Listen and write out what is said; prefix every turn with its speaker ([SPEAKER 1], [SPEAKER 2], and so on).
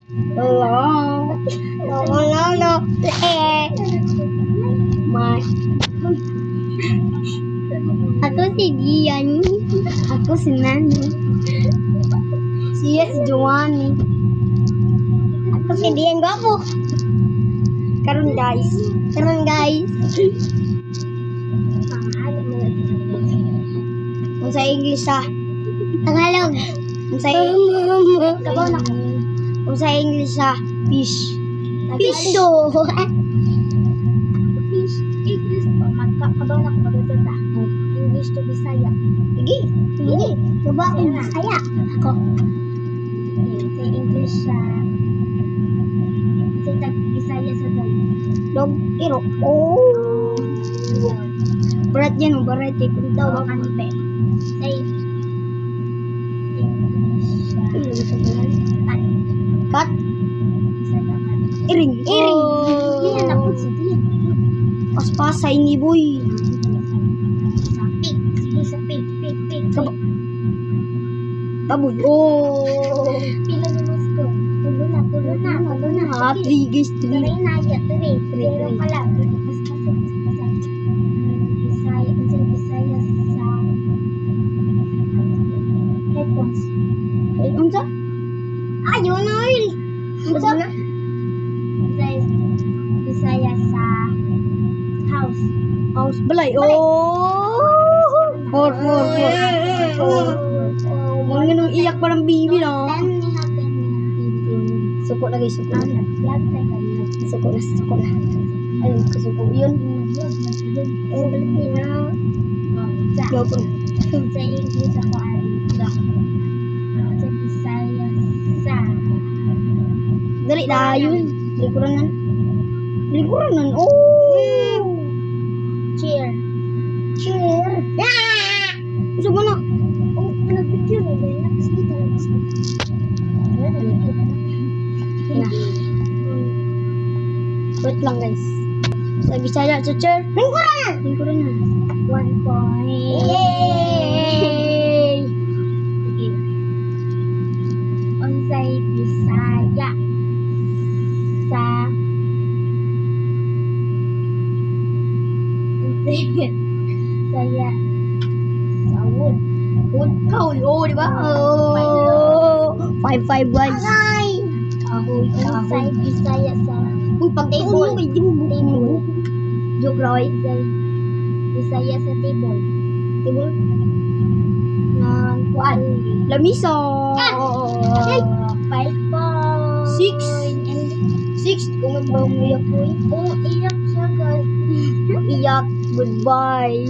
[SPEAKER 1] Hello. No. My. Ako si Gian. Ako si Nani. Siya si Joanny. Ako si Dian Gapo. Karon guys. Kung sa English sa Tagalog. Kung sa Kung sa English sa fish. Fish do.
[SPEAKER 2] Fish, English pa. Magkakabaw na ko magaganda. English to Bisaya.
[SPEAKER 1] Sige. Diba ang Bisaya? Ako.
[SPEAKER 2] Sa English sa... Sa Bisaya sa dog.
[SPEAKER 1] Dog. Iro. Oh. Berat yan. Berat. Kung daw
[SPEAKER 2] Dog
[SPEAKER 1] ako.
[SPEAKER 2] ang pe. Sa English sa... Tat.
[SPEAKER 1] Kat.
[SPEAKER 2] Bisaya kat.
[SPEAKER 1] Iring.
[SPEAKER 2] Yan na po si Dian.
[SPEAKER 1] Paspasay ni boy.
[SPEAKER 2] Sa pig. Sige sa pig.
[SPEAKER 1] Baboy. Oh.
[SPEAKER 2] Pila ni Mosco. Tulo na.
[SPEAKER 1] Ah, 3 guys. 3.
[SPEAKER 2] Tuloy na yan. Tuloy. Pero pala. Paspas. Bisaya. Bisaya sa... Headphones.
[SPEAKER 1] Unsa?
[SPEAKER 2] Ayun na oil.
[SPEAKER 1] Unsa?
[SPEAKER 2] Bisaya sa house.
[SPEAKER 1] House balay. Oh. More. Mga nang iyak pa ng bibi na.
[SPEAKER 2] Then ni happen.
[SPEAKER 1] Suko lagi, suko na.
[SPEAKER 2] Vlog tayo.
[SPEAKER 1] Suko na. Ayun, kasuko yun.
[SPEAKER 2] Filipino.
[SPEAKER 1] Gaw ko na.
[SPEAKER 2] Sa English ako ay sa Bisaya sa
[SPEAKER 1] Dali na yun. Likuran nan. Oh.
[SPEAKER 2] cheer.
[SPEAKER 1] Gusto mo na.
[SPEAKER 2] Oh, nag-picture mo. Labas dito.
[SPEAKER 1] Na. Wait lang guys. Sa Bisaya, chair. Likuran na.
[SPEAKER 2] 1 point.
[SPEAKER 1] Yay!
[SPEAKER 2] Sige. Unsay Bisaya sa Bisaya sa wood.
[SPEAKER 1] Kahoy. Oh, di ba? Oh. 5-5 guys.
[SPEAKER 2] Unsay Bisaya sa
[SPEAKER 1] Uy, pag
[SPEAKER 2] Table.
[SPEAKER 1] di mo buko. Joke lang, oy.
[SPEAKER 2] Bisaya sa table.
[SPEAKER 1] Table. Kuan. Lamisa.
[SPEAKER 2] 5 points.
[SPEAKER 1] 6. Kung magbamuyak ko.
[SPEAKER 2] Oh, iyak siya guys.
[SPEAKER 1] Iyak. Goodbye.